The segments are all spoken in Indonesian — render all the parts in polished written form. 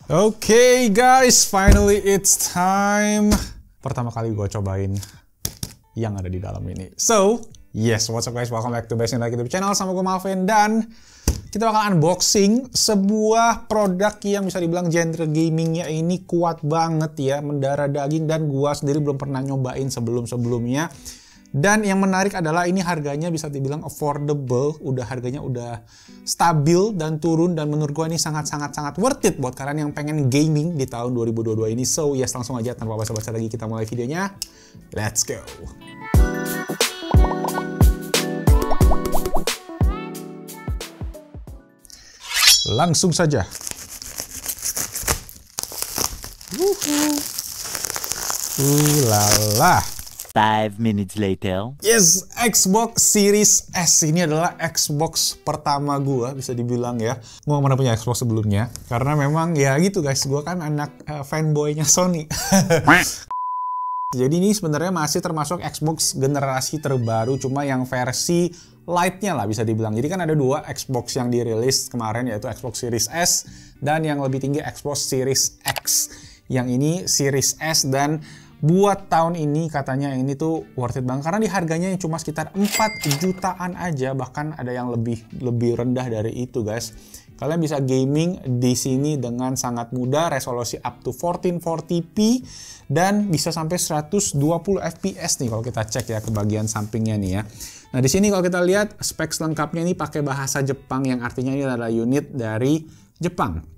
Okay guys, finally it's time. Pertama kali gue cobain yang ada di dalam ini. So, yes, what's up guys, welcome back to Best in Like YouTube channel. Sama gue Malvin, dan kita bakal unboxing sebuah produk yang bisa dibilang genre gamingnya ini kuat banget ya, mendarah daging, dan gue sendiri belum pernah nyobain sebelum-sebelumnya. Dan yang menarik adalah ini harganya bisa dibilang affordable, harganya udah stabil dan turun, dan menurut gue ini sangat-sangat worth it buat kalian yang pengen gaming di tahun 2022 ini. So yes, langsung aja tanpa basa-basi lagi kita mulai videonya. Let's go. Langsung saja. Lala. 5 minutes later. Yes, Xbox Series S. Ini adalah Xbox pertama gue, bisa dibilang ya. Gue gak pernah punya Xbox sebelumnya. Karena memang ya gitu guys, gue kan anak fanboynya Sony. Jadi ini sebenarnya masih termasuk Xbox generasi terbaru, cuma yang versi Lite-nya lah bisa dibilang. Jadi kan ada dua Xbox yang dirilis kemarin, yaitu Xbox Series S dan yang lebih tinggi Xbox Series X. Yang ini Series S, dan buat tahun ini katanya ini tuh worth it banget karena di harganya yang cuma sekitar 4 jutaan aja, bahkan ada yang lebih rendah dari itu guys. Kalian bisa gaming di sini dengan sangat mudah, resolusi up to 1440p dan bisa sampai 120 fps nih kalau kita cek ya ke bagian sampingnya nih ya. Nah, di sini kalau kita lihat specs lengkapnya ini pakai bahasa Jepang, yang artinya ini adalah unit dari Jepang.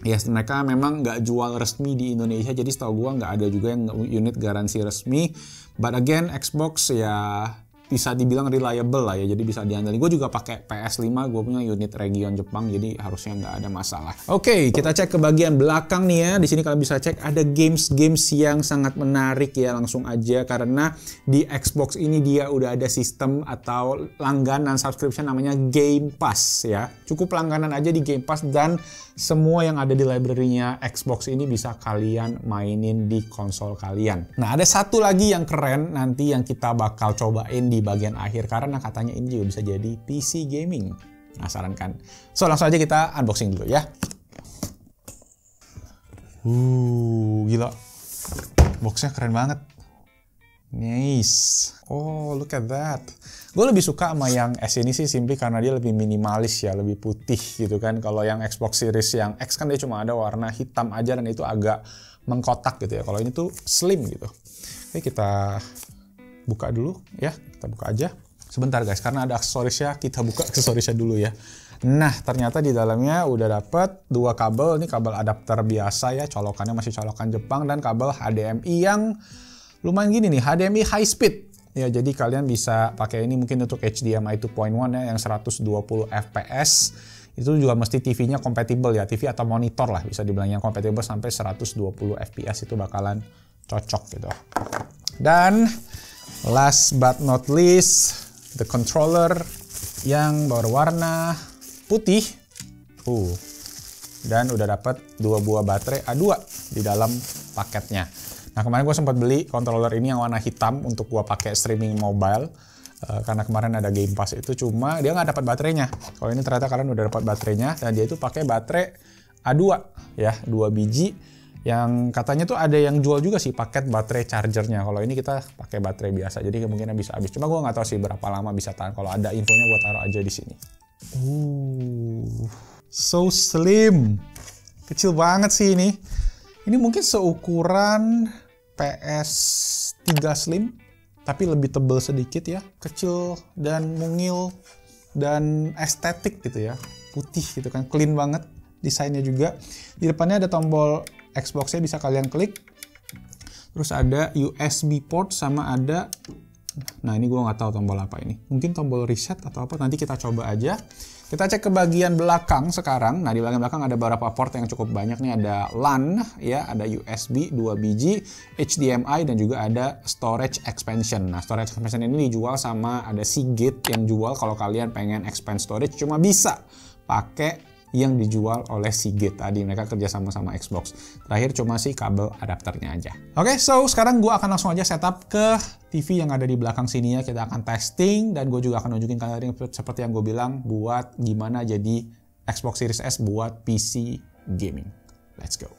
Yes, mereka memang nggak jual resmi di Indonesia, jadi setahu gua nggak ada juga yang unit garansi resmi. But again, Xbox ya bisa dibilang reliable lah ya, jadi bisa diandalkan. Gue juga pakai PS5, gue punya unit region Jepang, jadi harusnya nggak ada masalah. Oke, kita cek ke bagian belakang nih ya. Di sini kalian bisa cek ada games yang sangat menarik ya, langsung aja karena di Xbox ini dia udah ada sistem atau langganan subscription namanya Game Pass ya. Cukup langganan aja di Game Pass dan semua yang ada di library-nya Xbox ini bisa kalian mainin di konsol kalian. Nah, ada satu lagi yang keren nanti yang kita bakal cobain di bagian akhir karena katanya ini juga bisa jadi PC gaming. Penasaran kan? So, langsung aja kita unboxing dulu ya. Gila. Boxnya keren banget. Nice. Oh, look at that. Gue lebih suka sama yang S ini sih simply karena dia lebih minimalis ya, lebih putih gitu kan. Kalau yang Xbox Series yang X kan dia cuma ada warna hitam aja dan itu agak mengkotak gitu ya. Kalau ini tuh slim gitu. Oke, kita buka dulu ya. Kita buka aja. Sebentar guys, karena ada aksesorisnya, kita buka aksesorisnya dulu ya. Nah, ternyata di dalamnya udah dapet dua kabel. Ini kabel adapter biasa ya, colokannya masih colokan Jepang, dan kabel HDMI yang lumayan gini nih, HDMI high speed. Ya, jadi kalian bisa pakai ini mungkin untuk HDMI 2.1 ya, yang 120 fps. Itu juga mesti TV-nya compatible ya, TV atau monitor lah bisa dibilang yang compatible sampai 120 fps itu bakalan cocok gitu. Dan last but not least, the controller yang berwarna putih. Dan udah dapat dua buah baterai A2 di dalam paketnya. Nah, kemarin gue sempat beli controller ini yang warna hitam untuk gue pakai streaming mobile. Karena kemarin ada Game Pass itu, cuma dia nggak dapat baterainya. Kalau ini ternyata kalian udah dapat baterainya, dan dia itu pakai baterai A2 ya, 2 biji. Yang katanya tuh ada yang jual juga sih paket baterai chargernya. Kalau ini kita pakai baterai biasa, jadi kemungkinan bisa habis. Cuma gue nggak tahu sih berapa lama bisa tahan. Kalau ada infonya gue taruh aja di sini. So slim, kecil banget sih ini. Ini mungkin seukuran PS3 Slim, tapi lebih tebal sedikit ya. Kecil dan mungil dan estetik gitu ya. Putih gitu kan, clean banget desainnya juga. Di depannya ada tombol Xbox-nya, bisa kalian klik. Terus ada USB port sama ada, nah ini gue nggak tahu tombol apa ini. Mungkin tombol reset atau apa, nanti kita coba aja. Kita cek ke bagian belakang sekarang. Nah, di bagian belakang ada beberapa port yang cukup banyak nih. Ada LAN, ya, ada USB 2 biji, HDMI, dan juga ada storage expansion. Nah, storage expansion ini dijual sama ada Seagate yang jual kalau kalian pengen expand storage. Cuma bisa pakai yang dijual oleh Seagate tadi. Mereka kerja sama Xbox. Terakhir cuma sih kabel adapternya aja. Oke, so sekarang gue akan langsung aja setup ke TV yang ada di belakang sini ya. Kita akan testing dan gue juga akan nunjukin kalian seperti yang gue bilang buat gimana jadi Xbox Series S buat PC gaming. Let's go.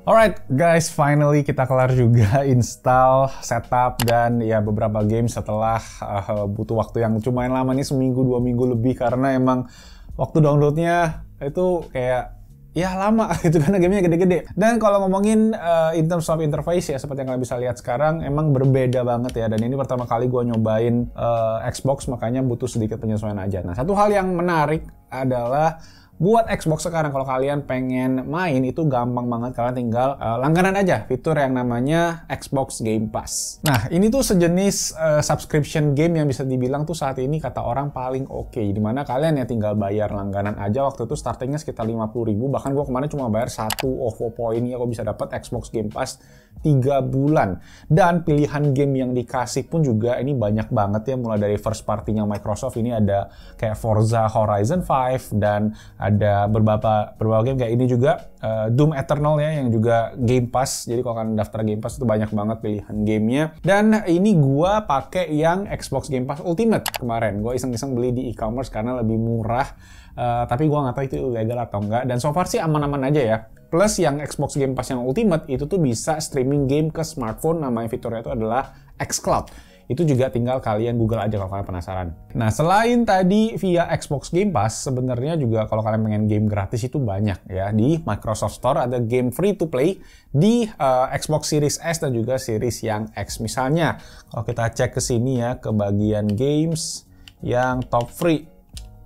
Alright guys, finally kita kelar juga install, setup, dan ya beberapa game setelah butuh waktu yang lumayan lama nih, seminggu 2 minggu lebih, karena emang waktu downloadnya itu kayak ya lama gitu karena gamenya gede-gede. Dan kalau ngomongin in terms of interface ya, seperti yang kalian bisa lihat sekarang emang berbeda banget ya, dan ini pertama kali gue nyobain Xbox, makanya butuh sedikit penyesuaian aja. Nah, satu hal yang menarik adalah buat Xbox sekarang, kalau kalian pengen main itu gampang banget, kalian tinggal langganan aja fitur yang namanya Xbox Game Pass. Nah, ini tuh sejenis subscription game yang bisa dibilang tuh saat ini kata orang paling oke, dimana kalian ya tinggal bayar langganan aja. Waktu itu startingnya sekitar 50.000, bahkan gua kemarin cuma bayar 1 OVO point ya, gua bisa dapat Xbox Game Pass 3 bulan. Dan pilihan game yang dikasih pun juga ini banyak banget ya, mulai dari first party-nya Microsoft, ini ada kayak Forza Horizon 5, dan ada beberapa game kayak ini juga Doom Eternal ya, yang juga Game Pass. Jadi kalau kalian daftar Game Pass itu banyak banget pilihan gamenya. Dan ini gua pakai yang Xbox Game Pass Ultimate kemarin. Gua iseng-iseng beli di e-commerce karena lebih murah. Tapi gua nggak tahu itu legal atau enggak. Dan so far sih aman-aman aja ya. Plus yang Xbox Game Pass yang Ultimate itu tuh bisa streaming game ke smartphone. Namanya fiturnya itu adalah xCloud. Itu juga tinggal kalian Google aja kalau kalian penasaran. Nah, selain tadi via Xbox Game Pass, sebenarnya juga kalau kalian pengen game gratis itu banyak ya. Di Microsoft Store ada game free to play di Xbox Series S dan juga Series yang X. Misalnya, kalau kita cek ke sini ya, ke bagian games yang top free.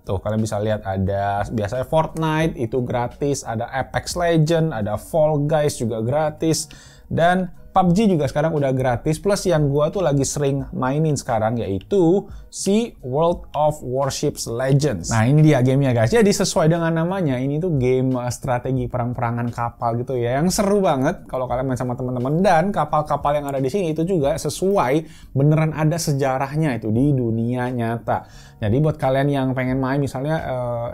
Tuh, kalian bisa lihat ada biasanya Fortnite itu gratis, ada Apex Legends, ada Fall Guys juga gratis, dan PUBG juga sekarang udah gratis. Plus yang gua tuh lagi sering mainin sekarang yaitu si World of Warships Legends. Nah, ini dia gamenya guys. Jadi sesuai dengan namanya, ini tuh game strategi perang-perangan kapal gitu ya, yang seru banget kalau kalian main sama teman-teman. Dan kapal-kapal yang ada di sini itu juga sesuai, beneran ada sejarahnya itu di dunia nyata. Jadi buat kalian yang pengen main misalnya,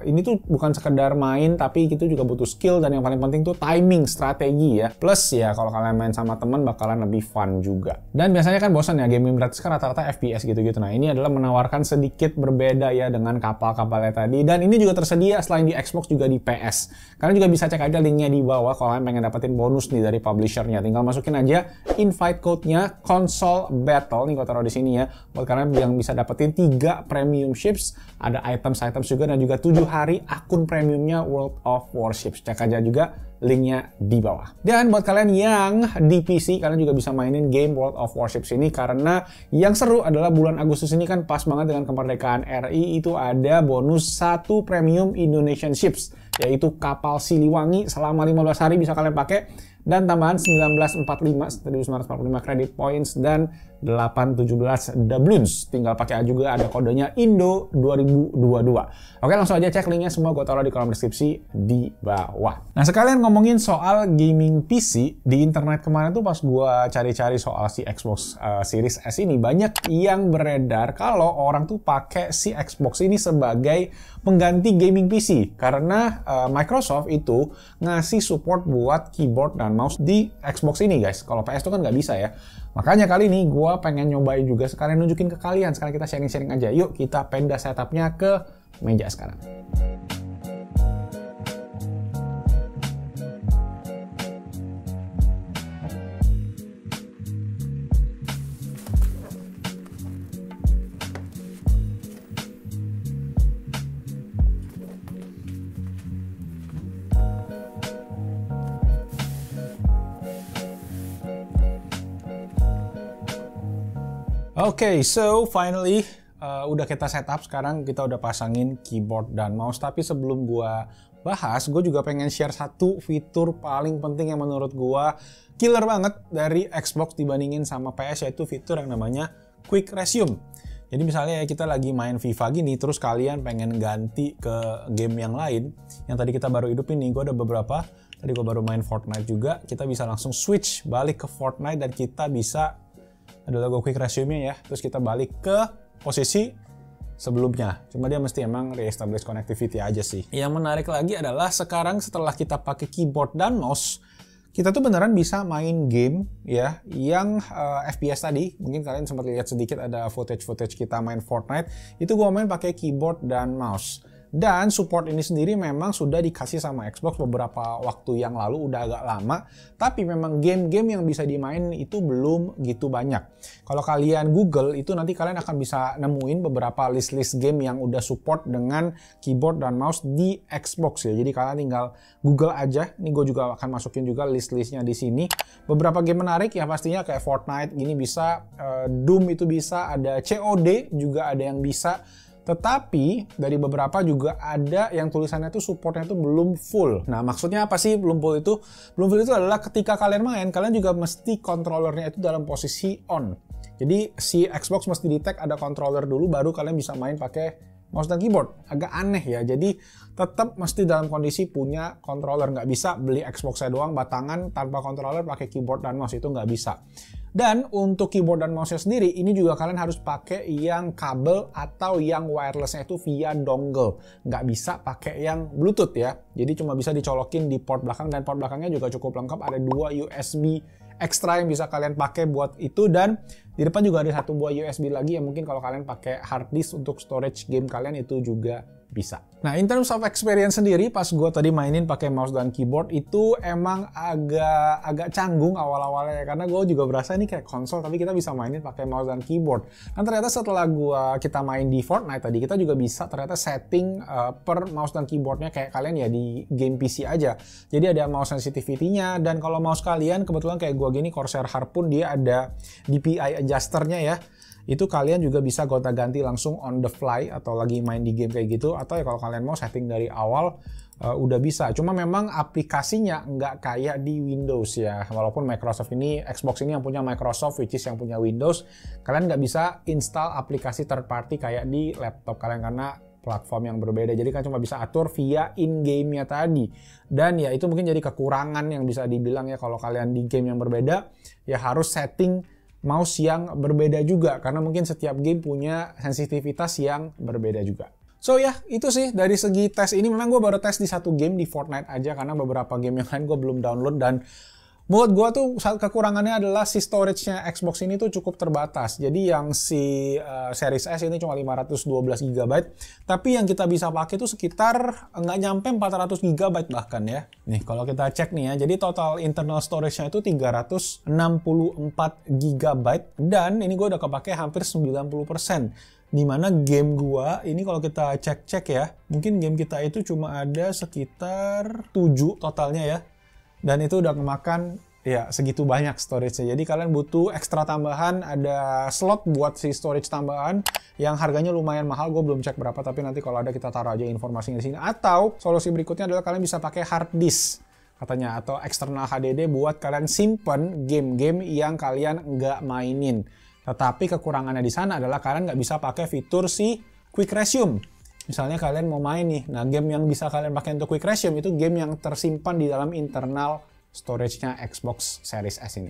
ini tuh bukan sekedar main, tapi itu juga butuh skill, dan yang paling penting tuh timing, strategi ya. Plus ya kalau kalian main sama teman bakalan lebih fun juga. Dan biasanya kan bosan ya, game gratis kan rata-rata FPS gitu-gitu. Nah, ini adalah menawarkan sedikit berbeda ya dengan kapal-kapalnya tadi. Dan ini juga tersedia selain di Xbox juga di PS. Kalian juga bisa cek aja linknya di bawah kalau kalian pengen dapetin bonus nih dari publishernya. Tinggal masukin aja invite code-nya Console Battle. Nih gue taruh di sini ya. Buat kalian yang bisa dapetin 3 premium ships, ada items juga, dan juga 7 hari akun premiumnya World of Warships. Cek aja juga linknya di bawah. Dan buat kalian yang di PC, kalian juga bisa mainin game World of Warships ini, karena yang seru adalah bulan Agustus ini kan pas banget dengan kemerdekaan RI, itu ada bonus 1 premium Indonesian ships, yaitu kapal Siliwangi selama 15 hari bisa kalian pakai, dan tambahan 1945 credit points dan 817 doubloons. Tinggal pakai juga, ada kodenya Indo 2022. Oke, langsung aja cek linknya, semua gue taruh di kolom deskripsi di bawah. Nah, sekalian ngomongin soal gaming PC, di internet kemarin tuh pas gue cari-cari soal si Xbox Series S ini, banyak yang beredar kalau orang tuh pakai si Xbox ini sebagai pengganti gaming PC, karena Microsoft itu ngasih support buat keyboard dan mouse di Xbox ini guys. Kalau PS itu kan nggak bisa ya. Makanya kali ini gue pengen nyobain juga, sekalian nunjukin ke kalian. Sekarang kita sharing-sharing aja. Yuk kita pindah setupnya ke meja sekarang. Oke, so finally udah kita setup. Sekarang kita udah pasangin keyboard dan mouse. Tapi sebelum gua bahas, gue juga pengen share satu fitur paling penting yang menurut gua killer banget dari Xbox dibandingin sama PS, yaitu fitur yang namanya Quick Resume. Jadi misalnya ya, kita lagi main FIFA gini, terus kalian pengen ganti ke game yang lain, yang tadi kita baru hidupin nih, gue ada beberapa. Tadi gue baru main Fortnite juga, kita bisa langsung switch balik ke Fortnite, dan kita bisa, ada logo Quick Resume-nya ya, terus kita balik ke posisi sebelumnya. Cuma dia mesti emang re-establish connectivity aja sih. Yang menarik lagi adalah sekarang setelah kita pakai keyboard dan mouse, kita tuh beneran bisa main game ya yang FPS tadi. Mungkin kalian sempat lihat sedikit ada footage kita main Fortnite. Itu gua main pakai keyboard dan mouse. Dan support ini sendiri memang sudah dikasih sama Xbox beberapa waktu yang lalu, udah agak lama. Tapi memang game-game yang bisa dimain itu belum gitu banyak. Kalau kalian Google itu nanti kalian akan bisa nemuin beberapa list-list game yang udah support dengan keyboard dan mouse di Xbox ya. Jadi kalian tinggal Google aja. Ini gue juga akan masukin juga list-listnya di sini. Beberapa game menarik ya pastinya kayak Fortnite gini bisa, Doom itu bisa, ada COD juga ada yang bisa. Tetapi dari beberapa juga ada yang tulisannya itu supportnya itu belum full. Nah maksudnya apa sih belum full itu? Belum full itu adalah ketika kalian main, kalian juga mesti controllernya itu dalam posisi on. Jadi si Xbox mesti detect ada controller dulu baru kalian bisa main pakai mouse dan keyboard. Agak aneh ya, jadi tetap mesti dalam kondisi punya controller. Nggak bisa beli Xbox-nya doang batangan tanpa controller pakai keyboard dan mouse, itu nggak bisa. Dan untuk keyboard dan mouse-nya sendiri, ini juga kalian harus pakai yang kabel atau yang wireless-nya itu via dongle. Nggak bisa pakai yang Bluetooth ya. Jadi cuma bisa dicolokin di port belakang, dan port belakangnya juga cukup lengkap. Ada 2 USB ekstra yang bisa kalian pakai buat itu, dan di depan juga ada 1 buah USB lagi yang mungkin kalau kalian pakai hard disk untuk storage game kalian itu juga bisa. Nah, in terms of experience sendiri, pas gue tadi mainin pakai mouse dan keyboard itu emang agak canggung awal-awalnya, karena gue juga berasa ini kayak konsol tapi kita bisa mainin pakai mouse dan keyboard. Dan ternyata setelah kita main di Fortnite tadi, kita juga bisa ternyata setting per mouse dan keyboardnya kayak kalian ya di game PC aja. Jadi ada mouse sensitivity-nya, dan kalau mouse kalian kebetulan kayak gue gini Corsair Harpoon, dia ada DPI adjuster-nya ya. Itu kalian juga bisa gonta-ganti langsung on the fly atau lagi main di game kayak gitu, atau ya kalau kalian mau setting dari awal udah bisa. Cuma memang aplikasinya nggak kayak di Windows ya, walaupun Microsoft ini, Xbox ini yang punya Microsoft, which is yang punya Windows, kalian nggak bisa install aplikasi third party kayak di laptop kalian karena platform yang berbeda. Jadi kan cuma bisa atur via in-game-nya tadi. Dan ya itu mungkin jadi kekurangan yang bisa dibilang ya, kalau kalian di game yang berbeda ya harus setting mouse yang berbeda juga, karena mungkin setiap game punya sensitivitas yang berbeda juga. So ya, itu sih dari segi tes ini. Memang gue baru tes di 1 game di Fortnite aja, karena beberapa game yang lain gue belum download, dan menurut gue tuh kekurangannya adalah si storage-nya Xbox ini tuh cukup terbatas. Jadi yang si Series S ini cuma 512 GB, tapi yang kita bisa pakai tuh sekitar nggak nyampe 400 GB bahkan ya. Nih kalau kita cek nih ya, jadi total internal storage-nya itu 364 GB, dan ini gue udah kepake hampir 90%. Dimana game gua ini kalau kita cek-cek ya, mungkin game kita itu cuma ada sekitar 7 totalnya ya. Dan itu udah memakan ya segitu banyak storage-nya. Jadi kalian butuh ekstra tambahan, ada slot buat si storage tambahan yang harganya lumayan mahal. Gue belum cek berapa, tapi nanti kalau ada kita taruh aja informasinya di sini. Atau solusi berikutnya adalah kalian bisa pakai hard disk katanya, atau external HDD buat kalian simpen game-game yang kalian nggak mainin. Tetapi kekurangannya di sana adalah kalian nggak bisa pakai fitur si Quick Resume. Misalnya kalian mau main nih, nah game yang bisa kalian pakai untuk Quick Resume itu game yang tersimpan di dalam internal storage-nya Xbox Series S ini.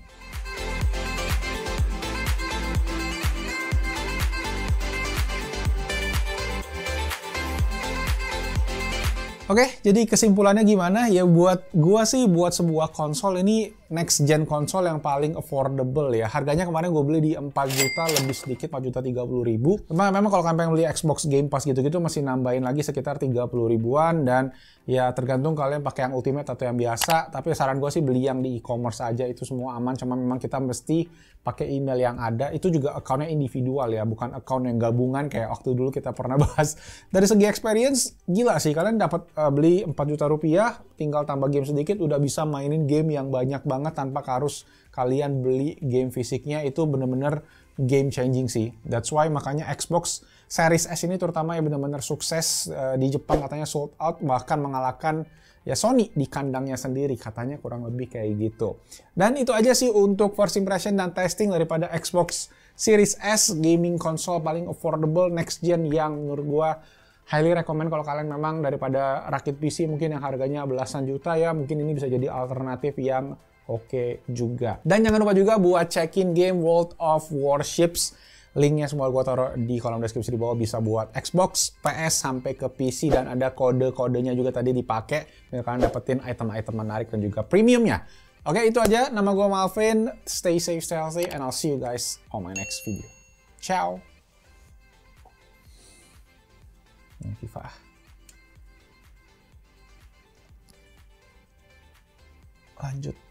Oke, jadi kesimpulannya gimana? Ya buat gua sih, buat sebuah konsol ini next gen konsol yang paling affordable ya. Harganya kemarin gue beli di 4 juta lebih sedikit, 4 juta 30 ribu. Memang kalau kalian pengen beli Xbox Game Pass gitu-gitu masih nambahin lagi sekitar 30 ribuan, dan ya tergantung kalian pakai yang Ultimate atau yang biasa. Tapi saran gue sih beli yang di e-commerce aja, itu semua aman. Cuma memang kita mesti pakai email yang ada. Itu juga account-nya individual ya, bukan account yang gabungan kayak waktu dulu kita pernah bahas. Dari segi experience, gila sih. Kalian dapat beli 4 juta rupiah, tinggal tambah game sedikit, udah bisa mainin game yang banyak banget tanpa harus kalian beli game fisiknya. Itu bener-bener game changing sih. That's why makanya Xbox Series S ini terutama ya bener-bener sukses di Jepang, katanya sold out, bahkan mengalahkan ya Sony di kandangnya sendiri, katanya kurang lebih kayak gitu. Dan itu aja sih untuk first impression dan testing daripada Xbox Series S, gaming console paling affordable next gen yang menurut gua highly recommend kalau kalian memang daripada rakit PC mungkin yang harganya belasan juta ya, mungkin ini bisa jadi alternatif yang oke juga. Dan jangan lupa juga buat cekin game World of Warships. Linknya semua gue taruh di kolom deskripsi di bawah, bisa buat Xbox, PS, sampai ke PC, dan ada kode-kodenya juga tadi dipakai biar kalian dapetin item-item menarik dan juga premiumnya. Oke, itu aja. Nama gue Malvin. Stay safe, stay healthy, and I'll see you guys on my next video. Ciao. FIFA. Lanjut.